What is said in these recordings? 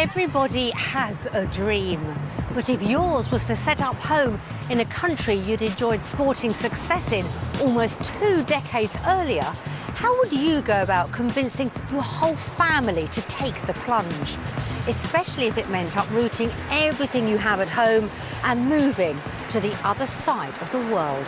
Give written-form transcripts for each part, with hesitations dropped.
Everybody has a dream, but if yours was to set up home in a country you'd enjoyed sporting success in almost 2 decades earlier, how would you go about convincing your whole family to take the plunge? Especially if it meant uprooting everything you have at home and moving to the other side of the world.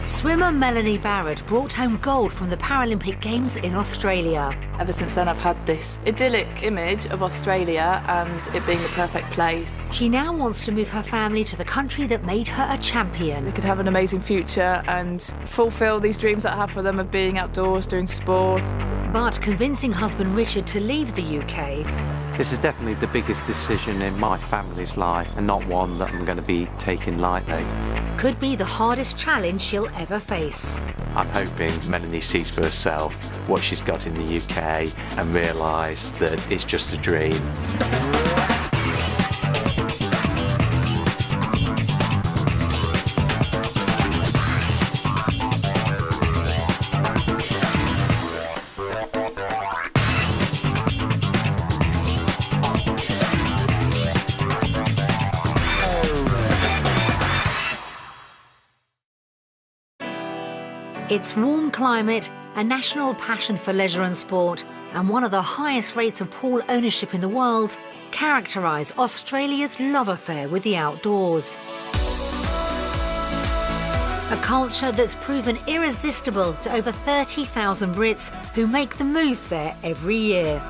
Swimmer Melanie Barratt brought home gold from the Paralympic Games in Australia. Ever since then, I've had this idyllic image of Australia and it being the perfect place. She now wants to move her family to the country that made her a champion. They could have an amazing future and fulfil these dreams that I have for them of being outdoors, doing sport. But convincing husband Richard to leave the UK... This is definitely the biggest decision in my family's life and not one that I'm going to be taking lightly. ...could be the hardest challenge she'll ever face. I'm hoping Melanie sees for herself what she's got in the UK and realise that it's just a dream. Its warm climate, a national passion for leisure and sport, and one of the highest rates of pool ownership in the world characterise Australia's love affair with the outdoors. A culture that's proven irresistible to over 30,000 Brits who make the move there every year.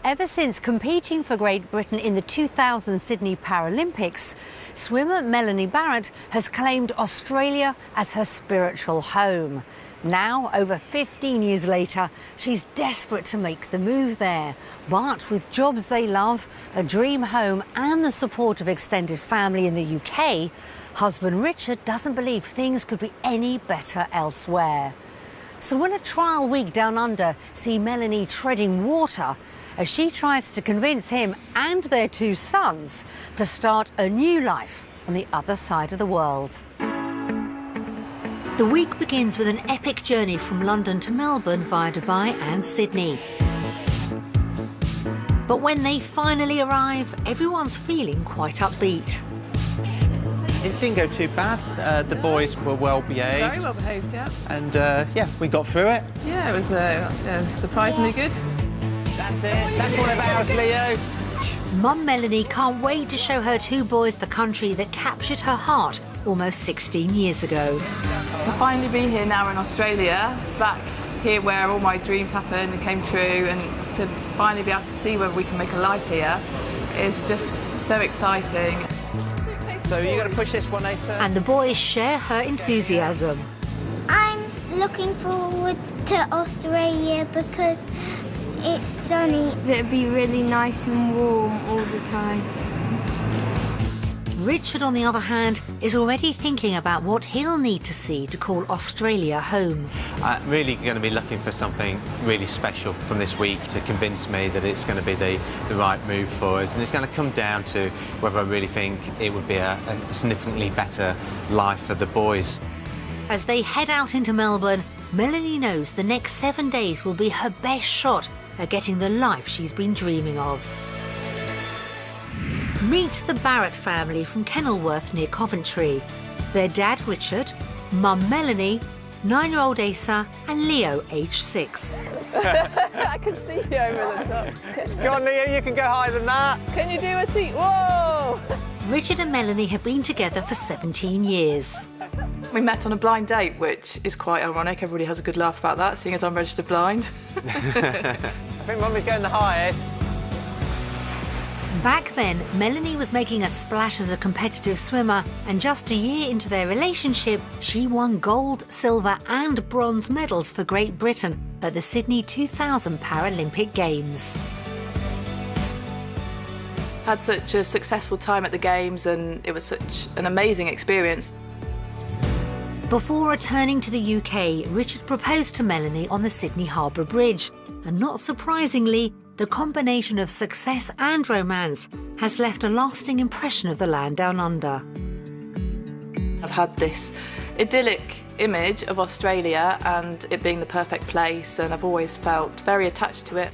Ever since competing for Great Britain in the 2000 Sydney Paralympics, swimmer Melanie Barratt has claimed Australia as her spiritual home. Now, over 15 years later, she's desperate to make the move there. But with jobs they love, a dream home and the support of extended family in the UK, husband Richard doesn't believe things could be any better elsewhere. So when a trial week down under see Melanie treading water, as she tries to convince him and their 2 sons to start a new life on the other side of the world. The week begins with an epic journey from London to Melbourne via Dubai and Sydney. But when they finally arrive, everyone's feeling quite upbeat. It didn't go too bad. The boys were well behaved. Very well behaved, yeah. And yeah, we got through it. Yeah, it was surprisingly good. That's it. That's one of ours, Leo. Mum Melanie can't wait to show her 2 boys the country that captured her heart almost 16 years ago. To finally be here now in Australia, back here where all my dreams happened and came true, and to finally be able to see whether we can make a life here is just so exciting. So you're going to push this one, Asa? And the boys share her enthusiasm. I'm looking forward to Australia because it's sunny. It'd be really nice and warm all the time. Richard, on the other hand, is already thinking about what he'll need to see to call Australia home. I'm really going to be looking for something really special from this week to convince me that it's going to be the right move for us. And it's going to come down to whether I really think it would be a significantly better life for the boys. As they head out into Melbourne, Melanie knows the next 7 days will be her best shot at getting the life she's been dreaming of. Meet the Barratt family from Kenilworth near Coventry. Their dad Richard, mum Melanie, 9-year-old Asa and Leo, aged 6. I can see you over the top. Go on, Leo, you can go higher than that. Can you do a seat? Whoa! Richard and Melanie have been together for 17 years. We met on a blind date, which is quite ironic. Everybody has a good laugh about that, seeing as I'm registered blind. I think Mummy's going the highest. Back then, Melanie was making a splash as a competitive swimmer, and just a year into their relationship, she won gold, silver and bronze medals for Great Britain at the Sydney 2000 Paralympic Games. Had such a successful time at the Games and it was such an amazing experience. Before returning to the UK, Richard proposed to Melanie on the Sydney Harbour Bridge, and not surprisingly, the combination of success and romance has left a lasting impression of the land down under. I've had this idyllic image of Australia and it being the perfect place, and I've always felt very attached to it.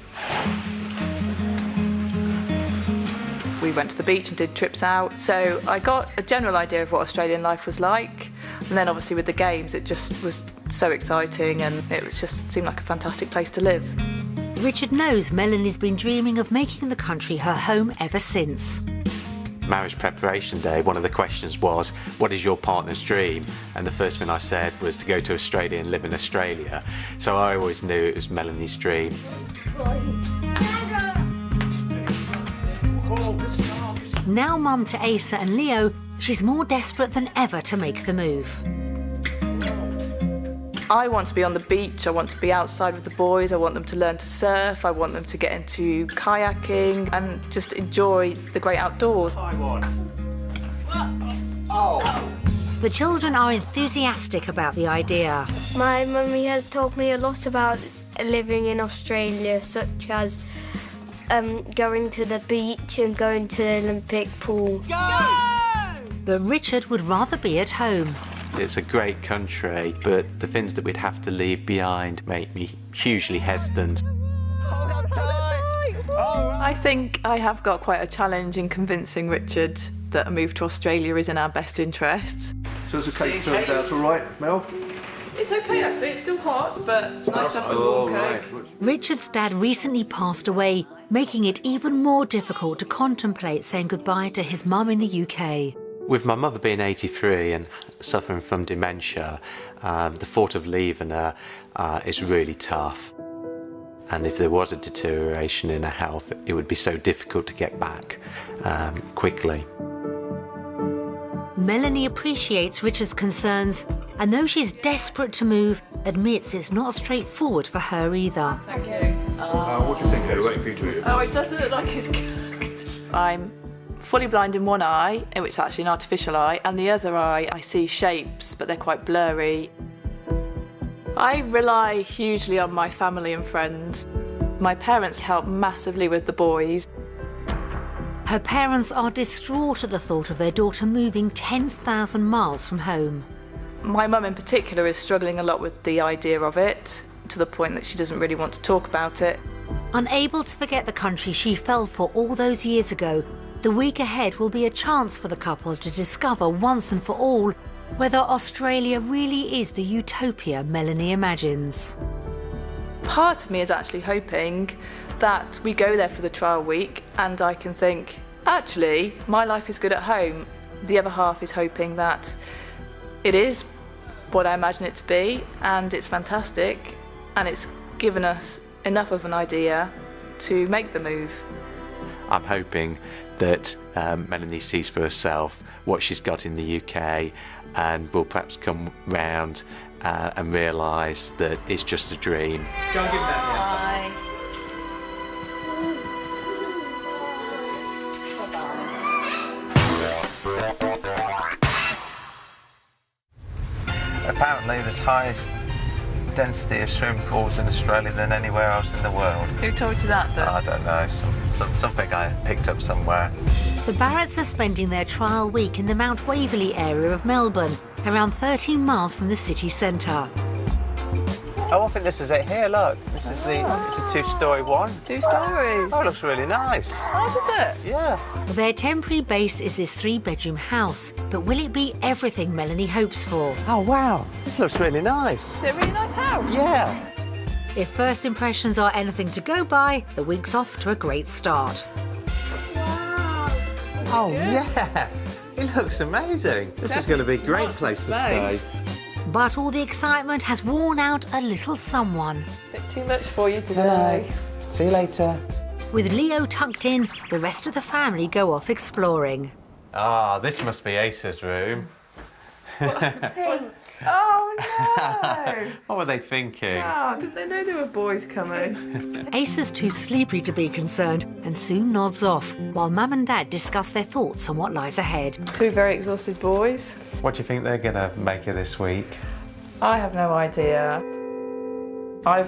We went to the beach and did trips out, so I got a general idea of what Australian life was like, and then obviously with the games it just was so exciting and it was just seemed like a fantastic place to live. Richard knows Melanie's been dreaming of making the country her home ever since. Marriage preparation day, one of the questions was, what is your partner's dream? And the first thing I said was to go to Australia and live in Australia. So I always knew it was Melanie's dream. Now mum to Asa and Leo, she's more desperate than ever to make the move. I want to be on the beach, I want to be outside with the boys, I want them to learn to surf, I want them to get into kayaking and just enjoy the great outdoors. The children are enthusiastic about the idea. My mummy has told me a lot about living in Australia, such as going to the beach and going to the Olympic pool. But Richard would rather be at home. It's a great country, but the things that we'd have to leave behind make me hugely hesitant. I think I have got quite a challenge in convincing Richard that a move to Australia is in our best interests. So has the cake turned out all right, Mel? It's okay actually, it's still hot, but it's nice to have some warm cake. Richard's dad recently passed away, making it even more difficult to contemplate saying goodbye to his mum in the UK. With my mother being 83 and suffering from dementia, the thought of leaving her is really tough. And if there was a deterioration in her health, it would be so difficult to get back quickly. Melanie appreciates Richard's concerns, and though she's desperate to move, admits it's not straightforward for her either. Thank you. What do you think? We're waiting for you to eat. Oh, it doesn't look like it's cooked. I'm fully blind in one eye, which is actually an artificial eye, and the other eye I see shapes, but they're quite blurry. I rely hugely on my family and friends. My parents help massively with the boys. Her parents are distraught at the thought of their daughter moving 10,000 miles from home. My mum in particular is struggling a lot with the idea of it, to the point that she doesn't really want to talk about it. Unable to forget the country she fell for all those years ago, the week ahead will be a chance for the couple to discover once and for all whether Australia really is the utopia Melanie imagines. Part of me is actually hoping that we go there for the trial week and I can think, actually, my life is good at home. The other half is hoping that it is what I imagine it to be and it's fantastic and it's given us enough of an idea to make the move. I'm hoping that Melanie sees for herself what she's got in the UK and will perhaps come round and realise that it's just a dream. Go and give that here. Apparently there's highest density of swimming pools in Australia than anywhere else in the world. Who told you that then? I don't know, something I picked up somewhere. The Barratts are spending their trial week in the Mount Waverley area of Melbourne, around 13 miles from the city centre. Oh, I think this is it here, look. It's a two-storey one. 2 stories. Oh, it looks really nice. Oh, does it? Yeah. Their temporary base is this 3-bedroom house, but will it be everything Melanie hopes for? Oh, wow. This looks really nice. Is it a really nice house? Yeah. If first impressions are anything to go by, the week's off to a great start. Oh, yeah. It looks amazing. This is going to be a great place to stay. But all the excitement has worn out a little someone. Bit too much for you today. Hello. See you later. With Leo tucked in, the rest of the family go off exploring. Ah, this must be Asa's room. Oh, no! What were they thinking? Oh, didn't they know there were boys coming? Asa's too sleepy to be concerned and soon nods off, while Mum and Dad discuss their thoughts on what lies ahead. 2 very exhausted boys. What do you think they're going to make of this week? I have no idea. I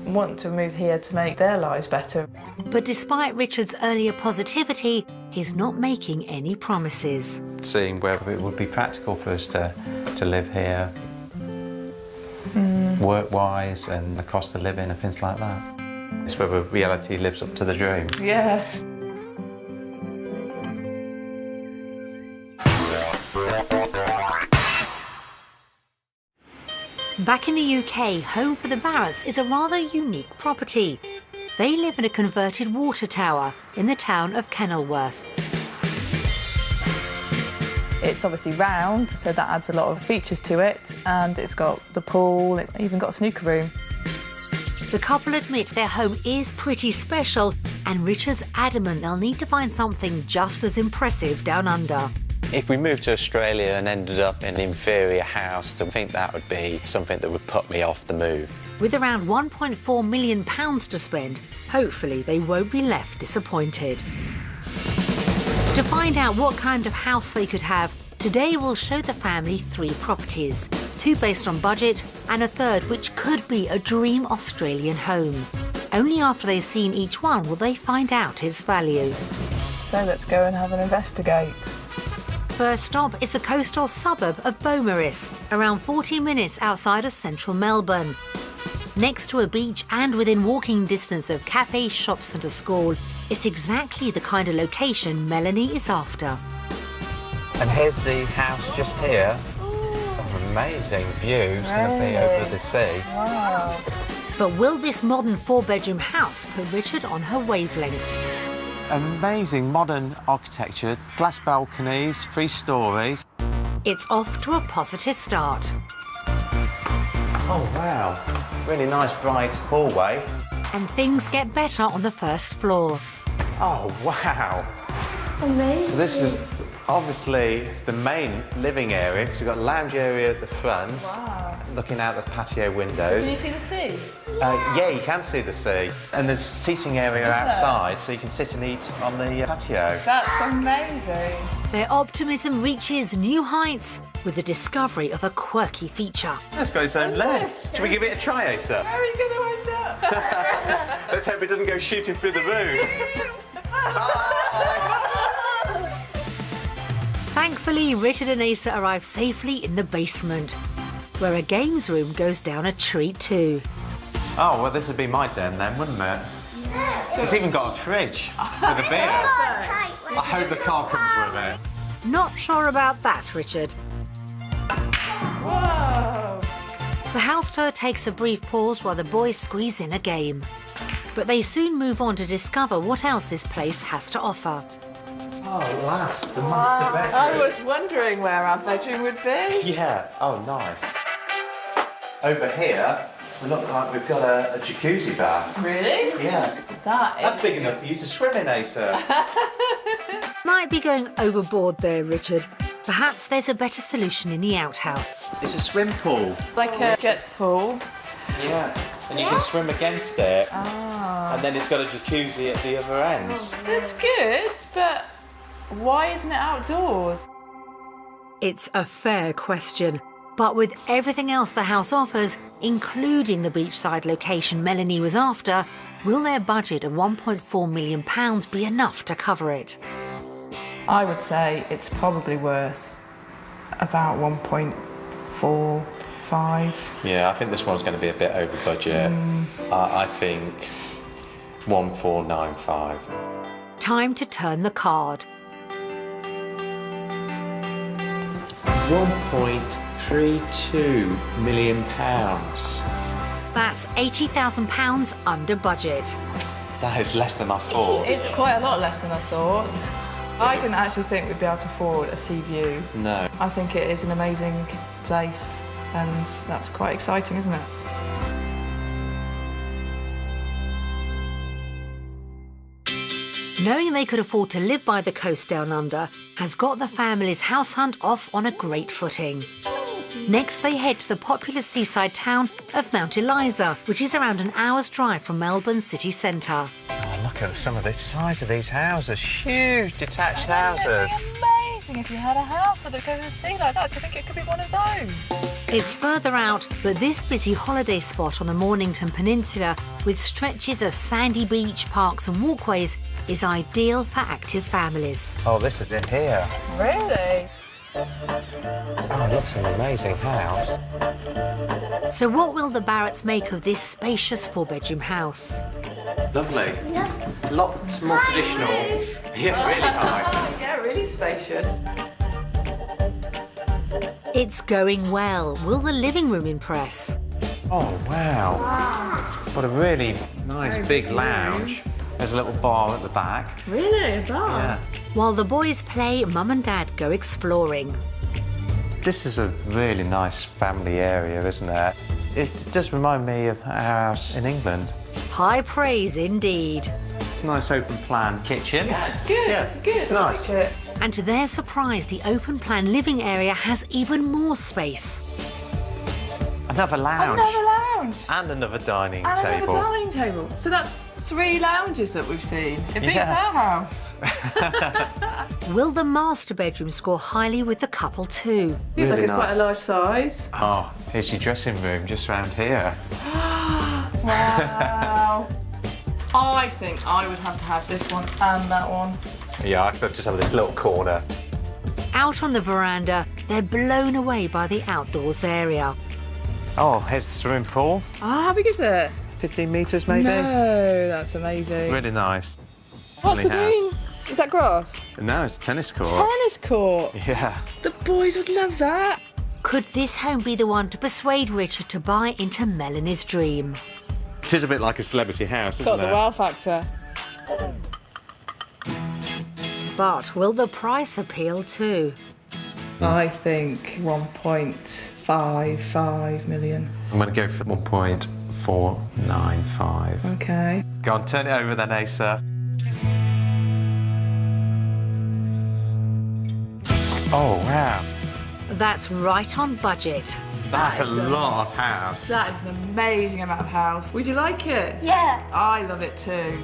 want to move here to make their lives better. But despite Richard's earlier positivity, he's not making any promises. Seeing whether it would be practical for us to live here, work-wise, and the cost of living and things like that. It's whether reality lives up to the dream. Yes. Back in the UK, home for the Barratts is a rather unique property. They live in a converted water tower in the town of Kenilworth. It's obviously round, so that adds a lot of features to it, and it's got the pool, it's even got a snooker room. The couple admit their home is pretty special, and Richard's adamant they'll need to find something just as impressive down under. If we moved to Australia and ended up in an inferior house, I think that would be something that would put me off the move. With around £1.4 million to spend, hopefully they won't be left disappointed. To find out what kind of house they could have, today we'll show the family 3 properties, 2 based on budget and a third which could be a dream Australian home. Only after they've seen each one will they find out its value. So let's go and have an investigate. First stop is the coastal suburb of Beaumaris, around 40 minutes outside of central Melbourne. Next to a beach and within walking distance of cafes, shops and a school, it's exactly the kind of location Melanie is after. And here's the house just here. Oh, amazing view. It's going to be over the sea. Wow. But will this modern 4-bedroom house put Richard on her wavelength? Amazing modern architecture, glass balconies, 3 stories. It's off to a positive start. Oh, wow. Really nice, bright hallway. And things get better on the first floor. Oh, wow. Amazing. So this is obviously the main living area, because we've got a lounge area at the front, looking out the patio windows. Can you see the sea? Yeah, you can see the sea. And there's seating area outside, so you can sit and eat on the patio. That's amazing. Their optimism reaches new heights with the discovery of a quirky feature. Let's go its own lift. Should we give it a try, Asa? Where are we going to end up? Let's hope it doesn't go shooting through the roof. Thankfully, Richard and Asa arrive safely in the basement, where a games room goes down a treat too. Oh, well, this would be my den then, wouldn't it? Yeah. It's even got a fridge for the beer. I hope the car comes with it. Not sure about that, Richard. Whoa! The house tour takes a brief pause while the boys squeeze in a game. But they soon move on to discover what else this place has to offer. Oh, last, the master bedroom. I was wondering where our bedroom would be. Yeah, oh, nice. Over here, we look like we've got a jacuzzi bath. Really? Yeah. That's big enough for you to swim in, Asa. Might be going overboard there, Richard. Perhaps there's a better solution in the outhouse. It's a swim pool. Like a jet pool. Yeah, and you can swim against it. Ah. And then it's got a jacuzzi at the other end. It's good, but why isn't it outdoors? It's a fair question. But with everything else the house offers, including the beachside location Melanie was after, will their budget of £1.4 million be enough to cover it? I would say it's probably worth about 1.45. Yeah, I think this one's going to be a bit over budget. I think 1495. Time to turn the card. £1.32 million. That's £80,000 under budget. That is less than I thought. It's quite a lot less than I thought. I didn't actually think we'd be able to afford a sea view. No. I think it is an amazing place, and that's quite exciting, isn't it? Knowing they could afford to live by the coast down under has got the family's house hunt off on a great footing. Next, they head to the popular seaside town of Mount Eliza, which is around an hour's drive from Melbourne city centre. Oh, look at some of the size of these houses. Huge detached houses. amazing if you had a house that looked over the sea like that. Do you think it could be one of those? It's further out, but this busy holiday spot on the Mornington Peninsula, with stretches of sandy beach, parks and walkways, is ideal for active families. Oh, this is it here. Really? Oh, it looks an amazing house. So what will the Barratts make of this spacious 4-bedroom house? Lovely. Lots more traditional. Yeah, really high. Yeah, really spacious. It's going well. Will the living room impress? Oh, wow. What a really nice big lounge. There's a little bar at the back. Really? A bar? Yeah. While the boys play, Mum and Dad go exploring. This is a really nice family area, isn't it? It does remind me of our house in England. High praise indeed. It's a nice open plan kitchen. Yeah, it's good. Yeah, Good. it's I nice. like it. And to their surprise, the open-plan living area has even more space. Another lounge. Another lounge. And another dining And table. another dining table. So that's 3 lounges that we've seen. It beats Yeah. our house. Will the master bedroom score highly with the couple too? Feels like Really it's nice. quite a large size. Oh, here's your dressing room just round here. Wow. I think I would have to have this one and that one. Yeah, I could just have this little corner. Out on the veranda, they're blown away by the outdoors area. Oh, here's the swimming pool. Ah, how big is it? 15 metres maybe. No, that's amazing. Really nice. What's the Lovely house. green? Is that grass? No, it's a tennis court. Tennis court. Yeah. The boys would love that. Could this home be the one to persuade Richard to buy into Melanie's dream? It is a bit like a celebrity house, isn't Got the it? wow factor. But will the price appeal too? I think 1.55 million. I'm going to go for 1.495. Okay. Go on, turn it over then, Asa. Oh, wow. That's right on budget. That's a is a lot of house. That is an amazing amount of house. Would you like it? Yeah. I love it too.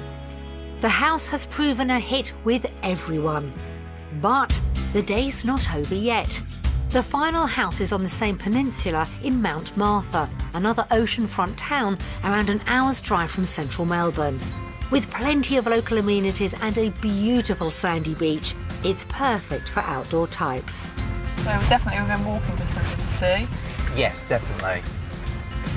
The house has proven a hit with everyone. But the day's not over yet. The final house is on the same peninsula in Mount Martha, another oceanfront town around an hour's drive from central Melbourne. With plenty of local amenities and a beautiful sandy beach, it's perfect for outdoor types. So we're definitely within walking distance of the sea. Yes, definitely.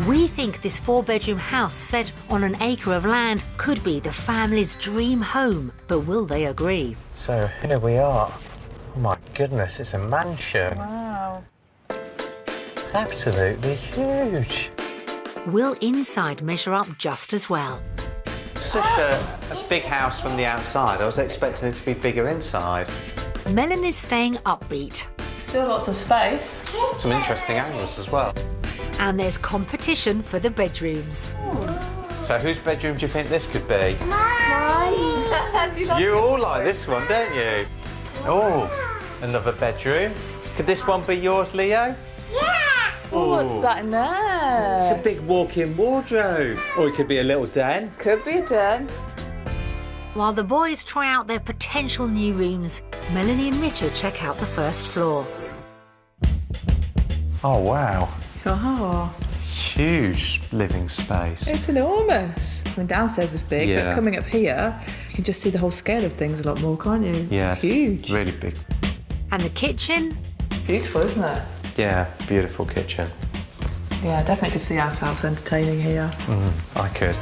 We think this 4-bedroom house set on an acre of land could be the family's dream home, but will they agree? So here we are. Oh my goodness, it's a mansion. Wow. It's absolutely huge. Will inside measure up just as well? Such a big house from the outside. I was expecting it to be bigger inside. Melanie's staying upbeat. Still lots of space. Some interesting angles as well. And there's competition for the bedrooms. So whose bedroom do you think this could be? Do you like You it? all like this one, don't you? Oh, another bedroom. Could this one be yours, Leo? Oh, what's that in there? It's a big walk-in wardrobe. Or it could be a little den. Could be a den. While the boys try out their potential new rooms, Melanie and Richard check out the first floor. Oh, wow. Oh, Huge living space. it's enormous. So downstairs was big, Yeah. but coming up here, you can just see the whole scale of things a lot more, can't you? Yeah. It's huge. Really big. And the kitchen? Beautiful, isn't it? Yeah, beautiful kitchen. Yeah, I definitely could see ourselves entertaining here. I could.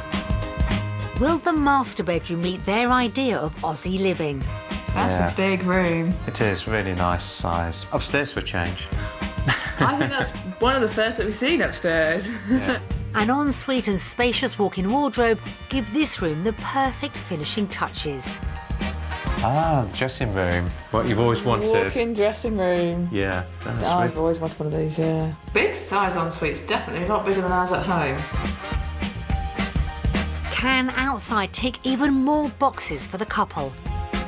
Will the master bedroom meet their idea of Aussie living? That's Yeah. a big room. It is really nice size. Upstairs for a change. I think that's one of the first that we've seen upstairs. Yeah. An ensuite and spacious walk-in wardrobe give this room the perfect finishing touches. Ah, the dressing room. What you've always wanted. Walk-in dressing room. Yeah, that's I've really... always wanted one of these, yeah. Big size ensuite's definitely a lot bigger than ours at home. Can outside tick even more boxes for the couple?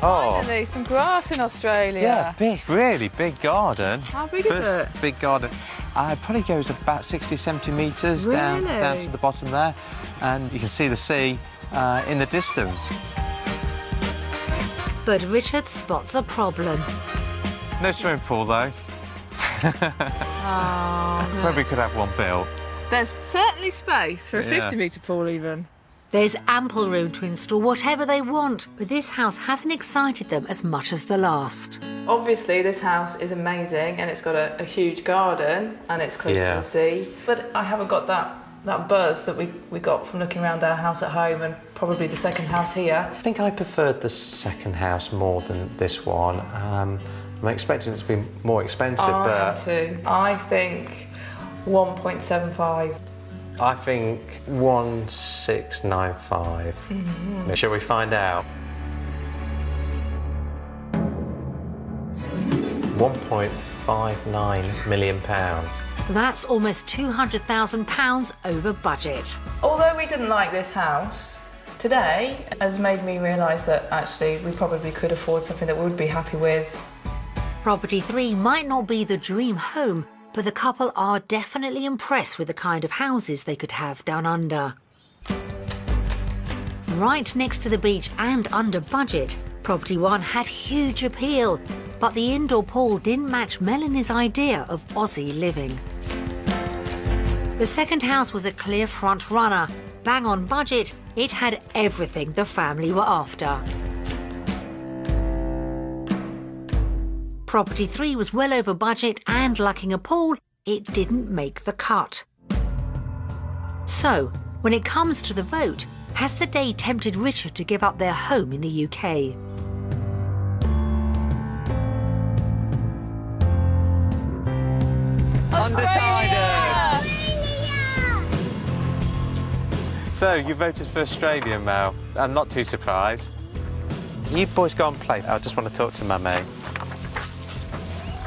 Oh, Finally, some grass in Australia. yeah, big, really big garden. How big is it? Big garden. It probably goes about 60, 70 metres down Really? to the bottom there. And you can see the sea in the distance. But Richard spots a problem. No swimming pool, though. Maybe we could have one built. There's certainly space for a 50-metre pool even. There's ample room to install whatever they want, but this house hasn't excited them as much as the last. Obviously, this house is amazing and it's got a huge garden and it's close to the sea, but I haven't got that buzz that we got from looking around our house at home and probably the second house here. I think I preferred the second house more than this one. I'm expecting it to be more expensive, I but... am too. I think 1.75. I think 1695. Shall we find out? £1.59 million. That's almost £200,000 over budget. Although we didn't like this house, today has made me realise that actually we probably could afford something that we would be happy with. Property 3 might not be the dream home, but the couple are definitely impressed with the kind of houses they could have down under. Right next to the beach and under budget, Property 1 had huge appeal, but the indoor pool didn't match Melanie's idea of Aussie living. The second house was a clear front runner. Bang on budget, it had everything the family were after. Property 3 was well over budget and lacking a pool, it didn't make the cut. So, when it comes to the vote, has the day tempted Richard to give up their home in the UK? Undecided! So, you voted for Australia, Mel. I'm not too surprised. You boys go and play. I just want to talk to Mummy.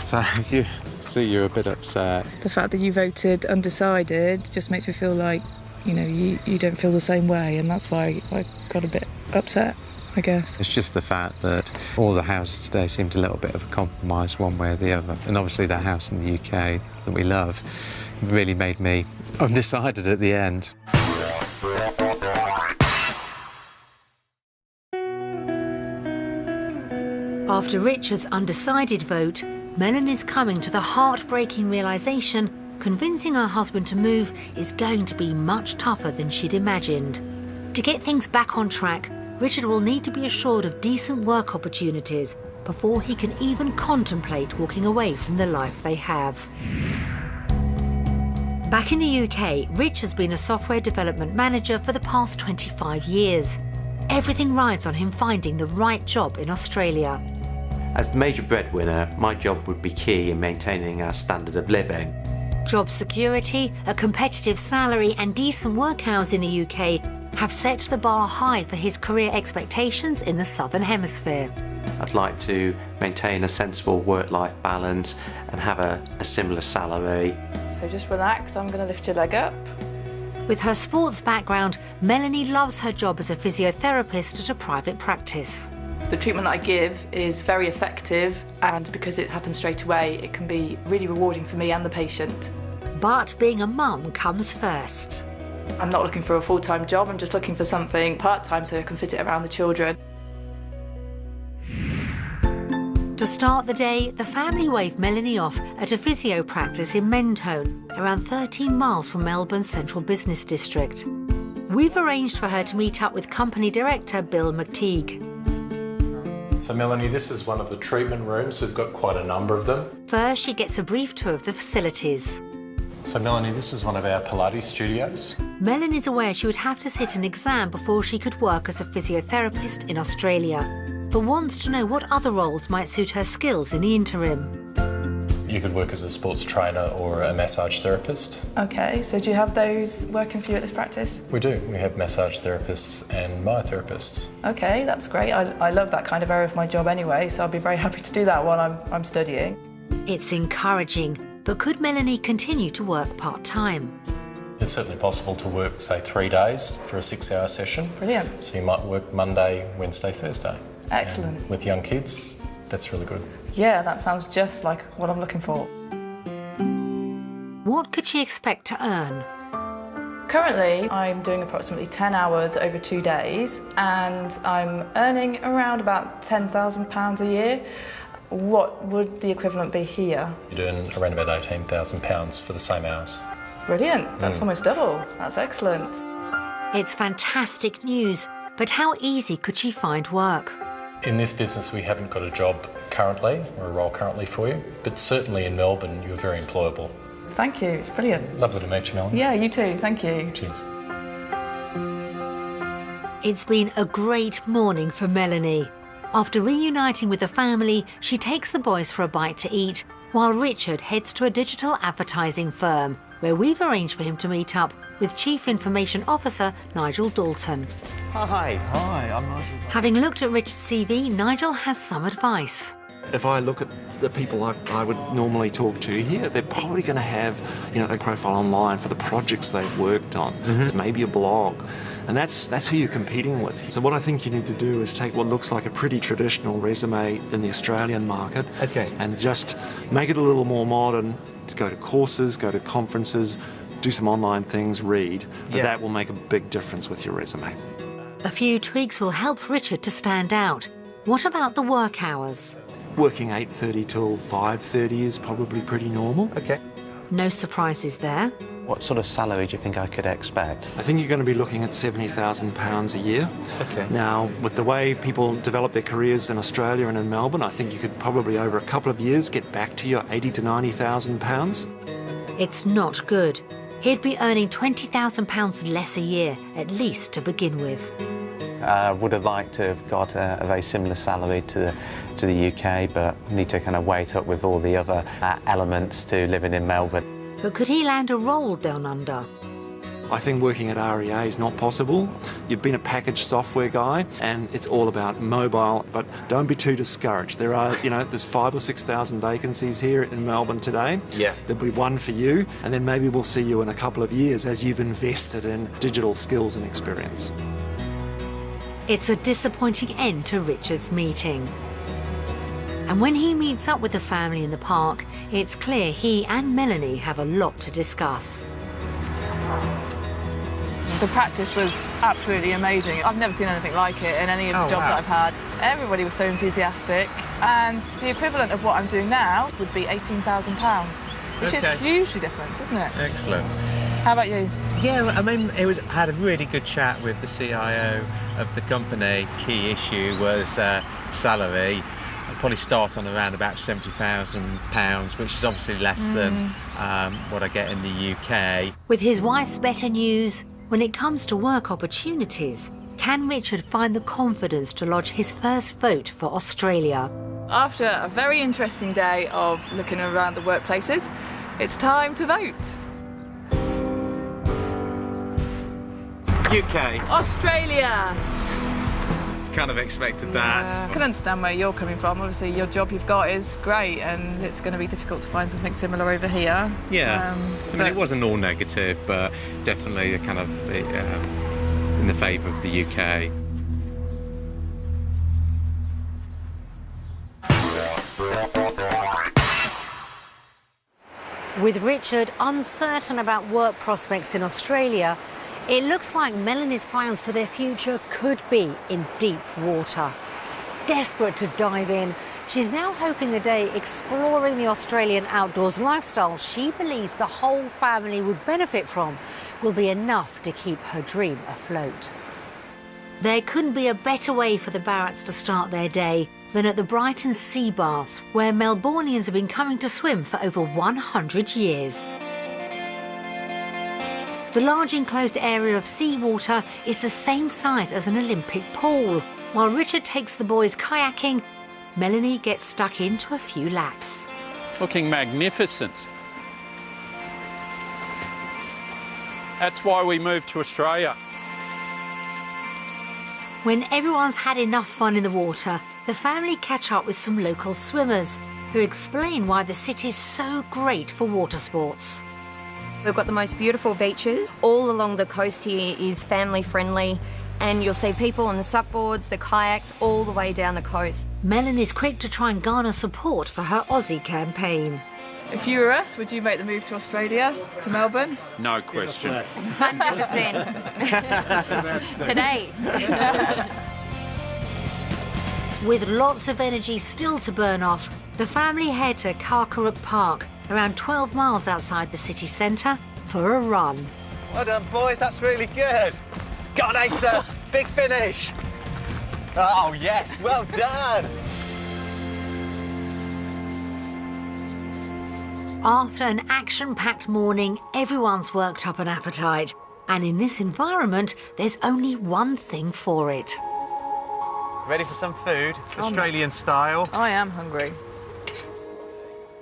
So, you see you're a bit upset. The fact that you voted undecided just makes me feel like, you know, you don't feel the same way, and that's why I got a bit upset, I guess. It's just the fact that all the houses today seemed a little bit of a compromise one way or the other. And obviously the house in the UK that we love really made me undecided at the end. After Richard's undecided vote, Melanie's coming to the heartbreaking realisation convincing her husband to move is going to be much tougher than she'd imagined. To get things back on track, Richard will need to be assured of decent work opportunities before he can even contemplate walking away from the life they have. Back in the UK, Rich has been a software development manager for the past 25 years. Everything rides on him finding the right job in Australia. As the major breadwinner, my job would be key in maintaining our standard of living. Job security, a competitive salary and decent work hours in the UK have set the bar high for his career expectations in the Southern Hemisphere. I'd like to maintain a sensible work-life balance and have a similar salary. So just relax, I'm going to lift your leg up. With her sports background, Melanie loves her job as a physiotherapist at a private practice. The treatment that I give is very effective, and because it happens straight away, it can be really rewarding for me and the patient. But being a mum comes first. I'm not looking for a full-time job, I'm just looking for something part-time so I can fit it around the children. To start the day, the family waved Melanie off at a physio practice in Mentone, around 13 miles from Melbourne's central business district. We've arranged for her to meet up with company director Bill McTeague. So Melanie, this is one of the treatment rooms. We've got quite a number of them. First, she gets a brief tour of the facilities. So Melanie, this is one of our Pilates studios. Melanie's aware she would have to sit an exam before she could work as a physiotherapist in Australia, but wants to know what other roles might suit her skills in the interim. You could work as a sports trainer or a massage therapist. Okay, so do you have those working for you at this practice? We do. We have massage therapists and myotherapists. Okay, that's great. I love that kind of area of my job anyway, so I'll be very happy to do that while I'm studying. It's encouraging, but could Melanie continue to work part-time? It's certainly possible to work, say, 3 days for a 6-hour session. Brilliant. So you might work Monday, Wednesday, Thursday. Excellent. And with young kids, that's really good. Yeah, that sounds just like what I'm looking for. What could she expect to earn? Currently, I'm doing approximately 10 hours over 2 days, and I'm earning around about £10,000 a year. What would the equivalent be here? You'd earn around about £18,000 for the same hours. Brilliant, that's almost double. That's excellent. It's fantastic news, but how easy could she find work? In this business, we haven't got a job currently, or a role currently for you, but certainly in Melbourne, you're very employable. Thank you, it's brilliant. Lovely to meet you, Melanie. Yeah, you too, thank you. Cheers. It's been a great morning for Melanie. After reuniting with the family, she takes the boys for a bite to eat, while Richard heads to a digital advertising firm, where we've arranged for him to meet up with Chief Information Officer Nigel Dalton. Hi. Hi, I'm Nigel. Having looked at Richard's CV, Nigel has some advice. If I look at the people I would normally talk to here, they're probably going to have, a profile online for the projects they've worked on. It's maybe a blog. And that's who you're competing with. So what I think you need to do is take what looks like a pretty traditional resume in the Australian market and just make it a little more modern. Go to courses, go to conferences, do some online things, read. But that will make a big difference with your resume. A few tweaks will help Richard to stand out. What about the work hours? Working 8:30 till 5:30 is probably pretty normal. Okay. No surprises there. What sort of salary do you think I could expect? I think you're going to be looking at £70,000 a year. Okay. Now, with the way people develop their careers in Australia and in Melbourne, I think you could probably, over a couple of years, get back to your £80,000 to £90,000. It's not good. He'd be earning £20,000 less a year, at least to begin with. I would have liked to have got a very similar salary to the UK, but need to kind of wait up with all the other elements to living in Melbourne. But could he land a role down under? I think working at REA is not possible. You've been a packaged software guy, and it's all about mobile, but don't be too discouraged. There are, there's 5,000 or 6,000 vacancies here in Melbourne today. Yeah. There'll be one for you, and then maybe we'll see you in a couple of years as you've invested in digital skills and experience. It's a disappointing end to Richard's meeting. And when he meets up with the family in the park, it's clear he and Melanie have a lot to discuss. The practice was absolutely amazing. I've never seen anything like it in any of the jobs that I've had. Everybody was so enthusiastic, and the equivalent of what I'm doing now would be £18,000, which is hugely different, isn't it? Excellent. How about you? Yeah, I mean, I had a really good chat with the CIO of the company. Key issue was salary. I'd probably start on around about £70,000, which is obviously less than what I get in the UK. With his wife's better news, when it comes to work opportunities, can Richard find the confidence to lodge his first vote for Australia? After a very interesting day of looking around the workplaces, it's time to vote. UK. Australia! Kind of expected that. I can understand where you're coming from. Obviously, your job you've got is great, and it's going to be difficult to find something similar over here. Yeah, I mean, it wasn't all negative, but definitely in the favour of the UK. With Richard uncertain about work prospects in Australia, it looks like Melanie's plans for their future could be in deep water. Desperate to dive in, she's now hoping a day exploring the Australian outdoors lifestyle she believes the whole family would benefit from will be enough to keep her dream afloat. There couldn't be a better way for the Barratts to start their day than at the Brighton Sea Baths, where Melbournians have been coming to swim for over 100 years. The large enclosed area of seawater is the same size as an Olympic pool. While Richard takes the boys kayaking, Melanie gets stuck into a few laps. Looking magnificent. That's why we moved to Australia. When everyone's had enough fun in the water, the family catch up with some local swimmers who explain why the city's so great for water sports. We've got the most beautiful beaches. All along the coast here is family friendly, and you'll see people on the supboards, the kayaks, all the way down the coast. Melanie's quick to try and garner support for her Aussie campaign. If you were us, would you make the move to Australia, to Melbourne? No question. 100%. Today. With lots of energy still to burn off, the family head to Carcarrook Park, around 12 miles outside the city centre, for a run. Well done, boys, that's really good. Go on, Asa, big finish. Oh, yes, well done. After an action-packed morning, everyone's worked up an appetite. And in this environment, there's only one thing for it. Ready for some food, Australian style? I am hungry.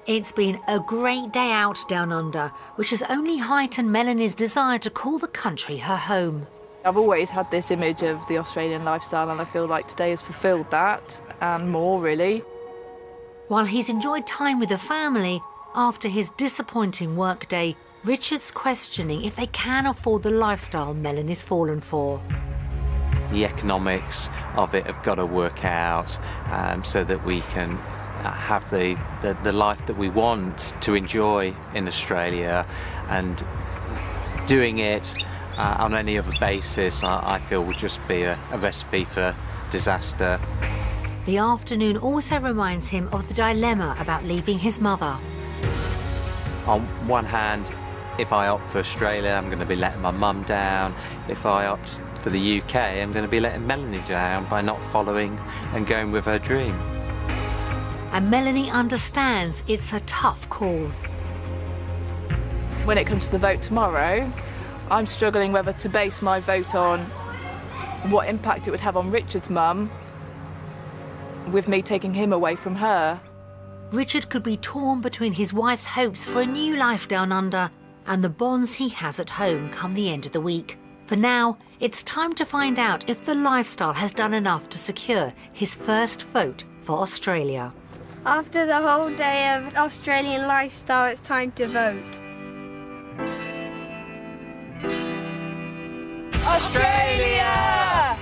It's been a great day out down under, which has only heightened Melanie's desire to call the country her home. I've always had this image of the Australian lifestyle, and I feel like today has fulfilled that, and more, really. While he's enjoyed time with the family, after his disappointing workday, Richard's questioning if they can afford the lifestyle Melanie's fallen for. The economics of it have got to work out so that we can have the life that we want to enjoy in Australia, and doing it on any other basis I feel would just be a recipe for disaster. The afternoon also reminds him of the dilemma about leaving his mother. On one hand, if I opt for Australia, I'm going to be letting my mum down. If I opt for the UK, I'm going to be letting Melanie down by not following and going with her dream. And Melanie understands it's a tough call. When it comes to the vote tomorrow, I'm struggling whether to base my vote on what impact it would have on Richard's mum with me taking him away from her. Richard could be torn between his wife's hopes for a new life down under and the bonds he has at home come the end of the week. For now, it's time to find out if the lifestyle has done enough to secure his first vote for Australia. After the whole day of Australian lifestyle, it's time to vote. Australia!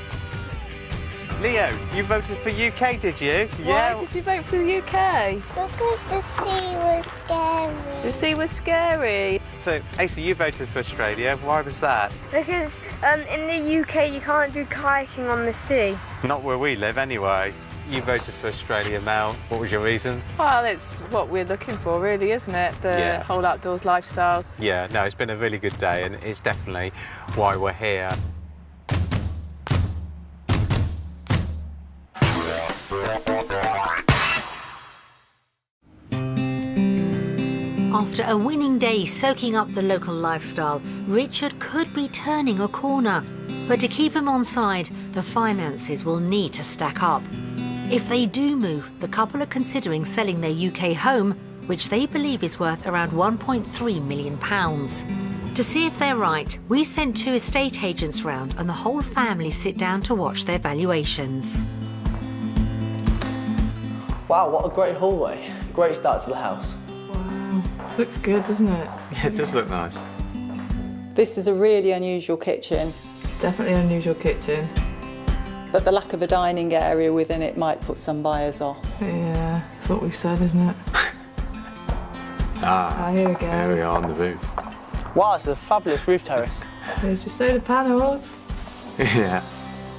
Leo, you voted for UK, did you? Why did you vote for the UK? Because the sea was scary. The sea was scary. So, Asa, you voted for Australia. Why was that? Because in the UK you can't do kayaking on the sea. Not where we live, anyway. You voted for Australia, Mel. What was your reason? Well, it's what we're looking for, really, isn't it? The whole outdoors lifestyle. Yeah, no, it's been a really good day, and it's definitely why we're here. After a winning day soaking up the local lifestyle, Richard could be turning a corner. But to keep him on side, the finances will need to stack up. If they do move, the couple are considering selling their UK home, which they believe is worth around £1.3 million. To see if they're right, we sent 2 estate agents round and the whole family sit down to watch their valuations. Wow, what a great hallway. Great start to the house. Wow, looks good, doesn't it? Yeah, it does look nice. This is a really unusual kitchen. Definitely an unusual kitchen. But the lack of a dining area within it might put some buyers off. Yeah, that's what we've said, isn't it? Here we go. Here we are on the roof. Wow, it's a fabulous roof terrace. There's your solar panels. Yeah.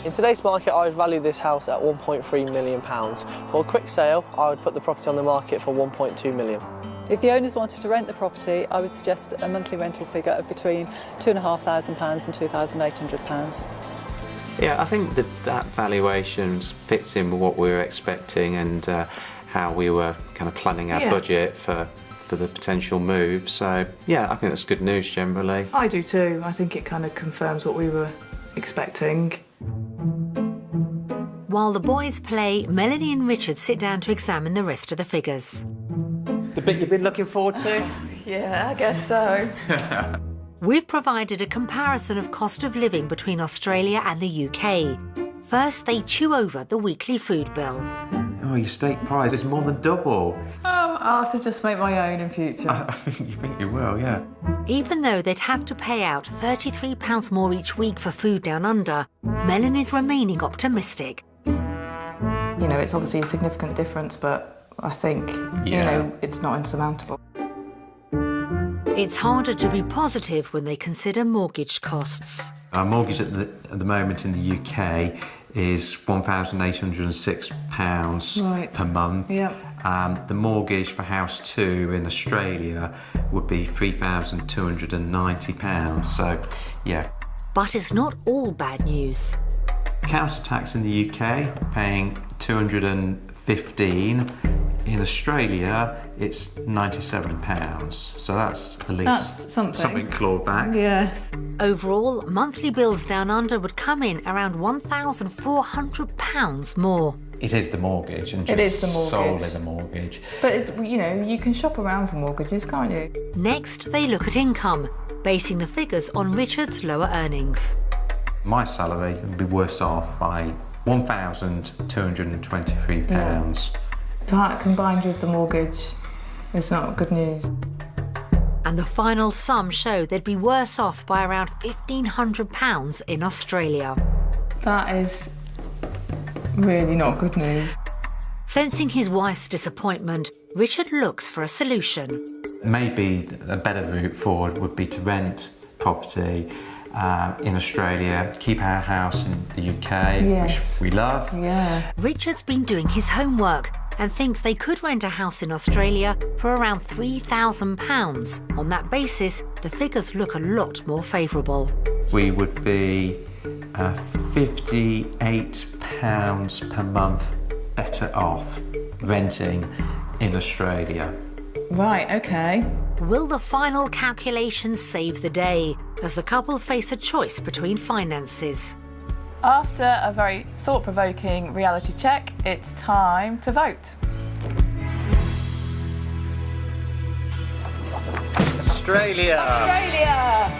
In today's market, I would value this house at £1.3 million. For a quick sale, I would put the property on the market for £1.2 million. If the owners wanted to rent the property, I would suggest a monthly rental figure of between £2,500 and £2,800. Yeah, I think that valuation fits in with what we were expecting and how we were kind of planning our budget for the potential move. So, yeah, I think that's good news generally. I do too. I think it kind of confirms what we were expecting. While the boys play, Melanie and Richard sit down to examine the rest of the figures. The bit you've been looking forward to? Yeah, I guess so. We've provided a comparison of cost of living between Australia and the UK. First, they chew over the weekly food bill. Oh, your steak pies is more than double. Oh, I'll have to just make my own in future. I think you will, yeah. Even though they'd have to pay out £33 more each week for food down under, Melanie's remaining optimistic. You know, it's obviously a significant difference, but I think, you know, it's not insurmountable. It's harder to be positive when they consider mortgage costs. Our mortgage at the moment in the UK is £1,806 per month. Yep. The mortgage for house 2 in Australia would be £3,290. So, yeah. But it's not all bad news. Council tax in the UK, paying £215. In Australia, it's £97. So that's at least something clawed back. Yes. Overall, monthly bills down under would come in around £1,400 more. It is the mortgage, and just It is the mortgage. solely the mortgage. But, you know, you can shop around for mortgages, can't you? Next, they look at income, basing the figures on Richard's lower earnings. My salary would be worse off by £1,223. But combined with the mortgage, it's not good news. And the final sum showed they'd be worse off by around £1,500 in Australia. That is really not good news. Sensing his wife's disappointment, Richard looks for a solution. Maybe a better route forward would be to rent property in Australia, keep our house in the UK, which we love. Yeah. Richard's been doing his homework and thinks they could rent a house in Australia for around £3,000. On that basis, the figures look a lot more favourable. We would be £58 per month better off renting in Australia. Right, okay. Will the final calculations save the day as the couple face a choice between finances? After a very thought-provoking reality check, it's time to vote. Australia! Australia!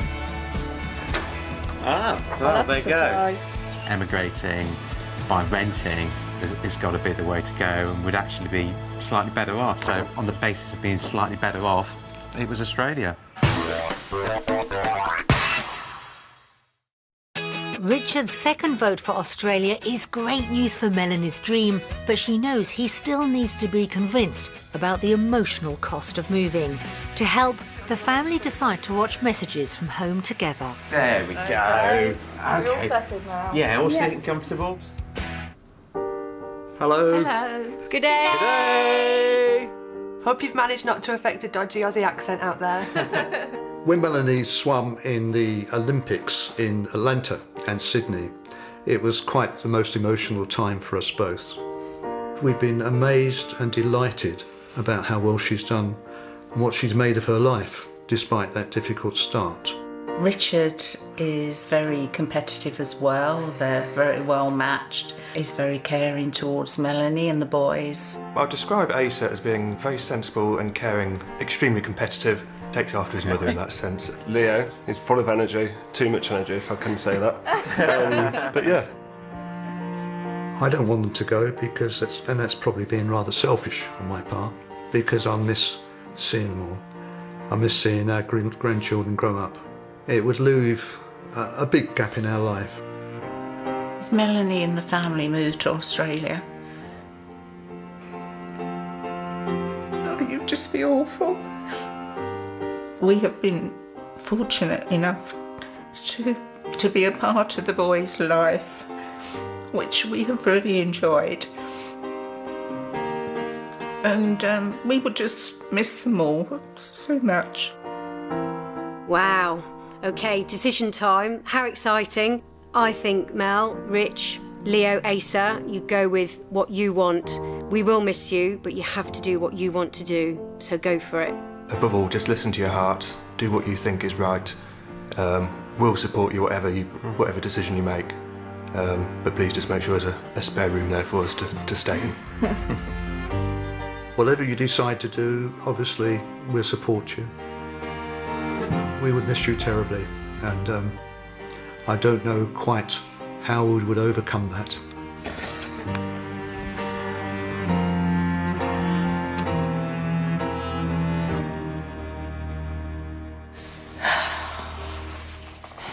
Well, there you go. Surprise. Emigrating by renting has got to be the way to go, and would actually be slightly better off. So on the basis of being slightly better off, it was Australia. Richard's second vote for Australia is great news for Melanie's dream, but she knows he still needs to be convinced about the emotional cost of moving. To help, the family decide to watch Messages from home together. There we go. Okay. Are we all settled now? Yeah, all sitting comfortable. Hello. Hello. Good day. Good day. Hope you've managed not to affect a dodgy Aussie accent out there. When Melanie swam in the Olympics in Atlanta and Sydney, it was quite the most emotional time for us both. We've been amazed and delighted about how well she's done and what she's made of her life, despite that difficult start. Richard is very competitive as well. They're very well matched. He's very caring towards Melanie and the boys. I'd describe Asa as being very sensible and caring, extremely competitive, takes after his mother in that sense. Leo is full of energy, too much energy if I can say that. But yeah. I don't want them to go because that's probably being rather selfish on my part, because I miss seeing them all. I miss seeing our grandchildren grow up. It would leave a big gap in our life. If Melanie and the family moved to Australia, it would just be awful. We have been fortunate enough to be a part of the boys' life, which we have really enjoyed. And we would just miss them all so much. Wow. Okay, decision time. How exciting. I think Mel, Rich, Leo, Asa, you go with what you want. We will miss you, but you have to do what you want to do. So go for it. Above all, just listen to your heart, do what you think is right. We'll support you whatever decision you make. But please just make sure there's a spare room there for us to stay in. Whatever you decide to do, obviously, we'll support you. We would miss you terribly, and I don't know quite how we would overcome that.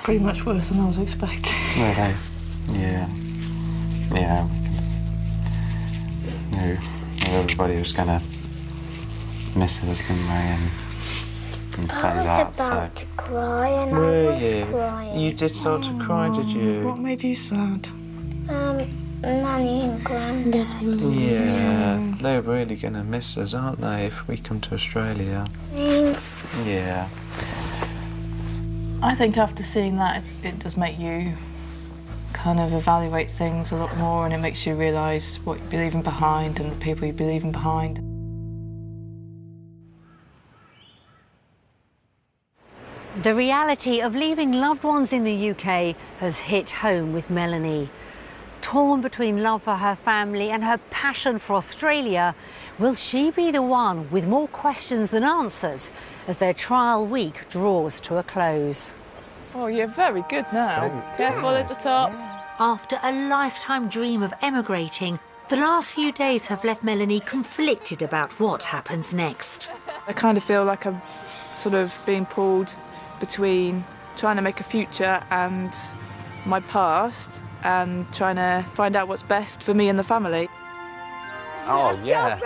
Pretty much worse than I was expecting. Really? Yeah. Yeah. Knew everybody was going to miss us, didn't they? And say that. I was about to cry, and Were I was you? crying. You did start to cry, did you? What made you sad? Nanny and Granddad. Yeah, they're really going to miss us, aren't they, if we come to Australia? Yeah. I think after seeing that, it does make you kind of evaluate things a lot more, and it makes you realise what you're leaving behind and the people you're leaving behind. The reality of leaving loved ones in the UK has hit home with Melanie. Torn between love for her family and her passion for Australia, will she be the one with more questions than answers as their trial week draws to a close? Oh, you're very good now. Careful at the top. After a lifetime dream of emigrating, the last few days have left Melanie conflicted about what happens next. I kind of feel like I'm sort of being pulled between trying to make a future and my past, and trying to find out what's best for me and the family. Oh, yeah.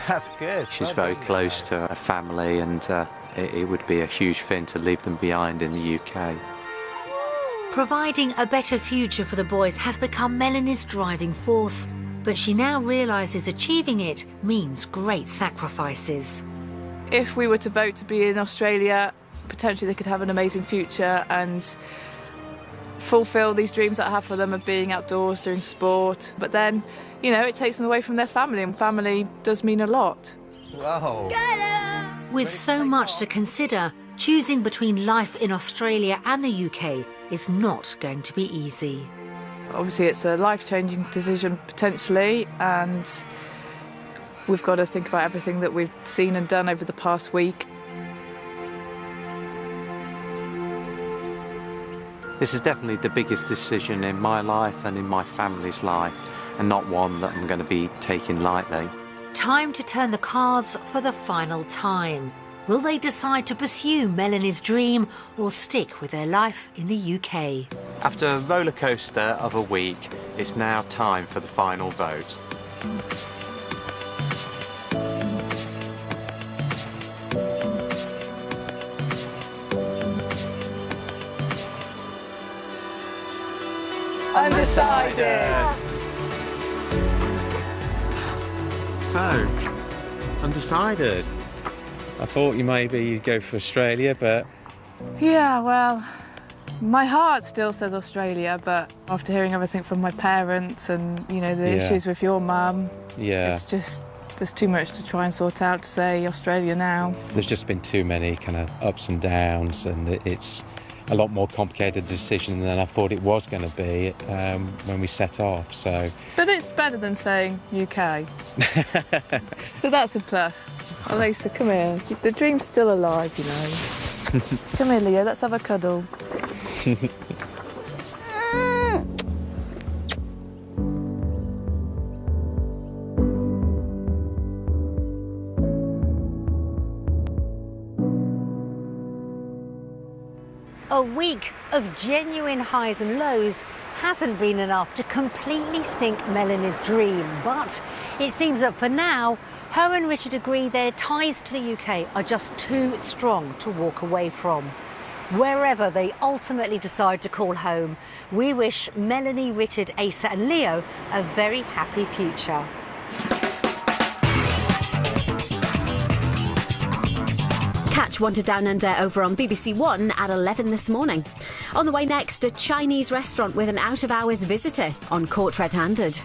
That's good. She's very close to her family, and it would be a huge thing to leave them behind in the UK. Providing a better future for the boys has become Melanie's driving force, but she now realises achieving it means great sacrifices. If we were to vote to be in Australia, potentially they could have an amazing future and fulfil these dreams that I have for them of being outdoors, doing sport. But then, you know, it takes them away from their family, and family does mean a lot. Whoa. With so much to consider, choosing between life in Australia and the UK is not going to be easy. Obviously, it's a life-changing decision potentially, and we've got to think about everything that we've seen and done over the past week. This is definitely the biggest decision in my life and in my family's life, and not one that I'm going to be taking lightly. Time to turn the cards for the final time. Will they decide to pursue Melanie's dream or stick with their life in the UK? After a roller coaster of a week, it's now time for the final vote. Undecided. So, undecided. I thought you'd go for Australia, but... Yeah, well, my heart still says Australia, but after hearing everything from my parents and, you know, the issues with your mum, it's just, there's too much to try and sort out to say Australia now. There's just been too many kind of ups and downs, and it's a lot more complicated decision than I thought it was going to be when we set off, so... But it's better than saying UK. So that's a plus. Elisa, come here. The dream's still alive, you know. Come here, Leo, let's have a cuddle. A week of genuine highs and lows hasn't been enough to completely sink Melanie's dream, but it seems that for now, her and Richard agree their ties to the UK are just too strong to walk away from. Wherever they ultimately decide to call home, we wish Melanie, Richard, Asa and Leo a very happy future. Catch Wanted Down Under over on BBC One at 11 this morning. On the way next, a Chinese restaurant with an out-of-hours visitor on Caught Red-Handed.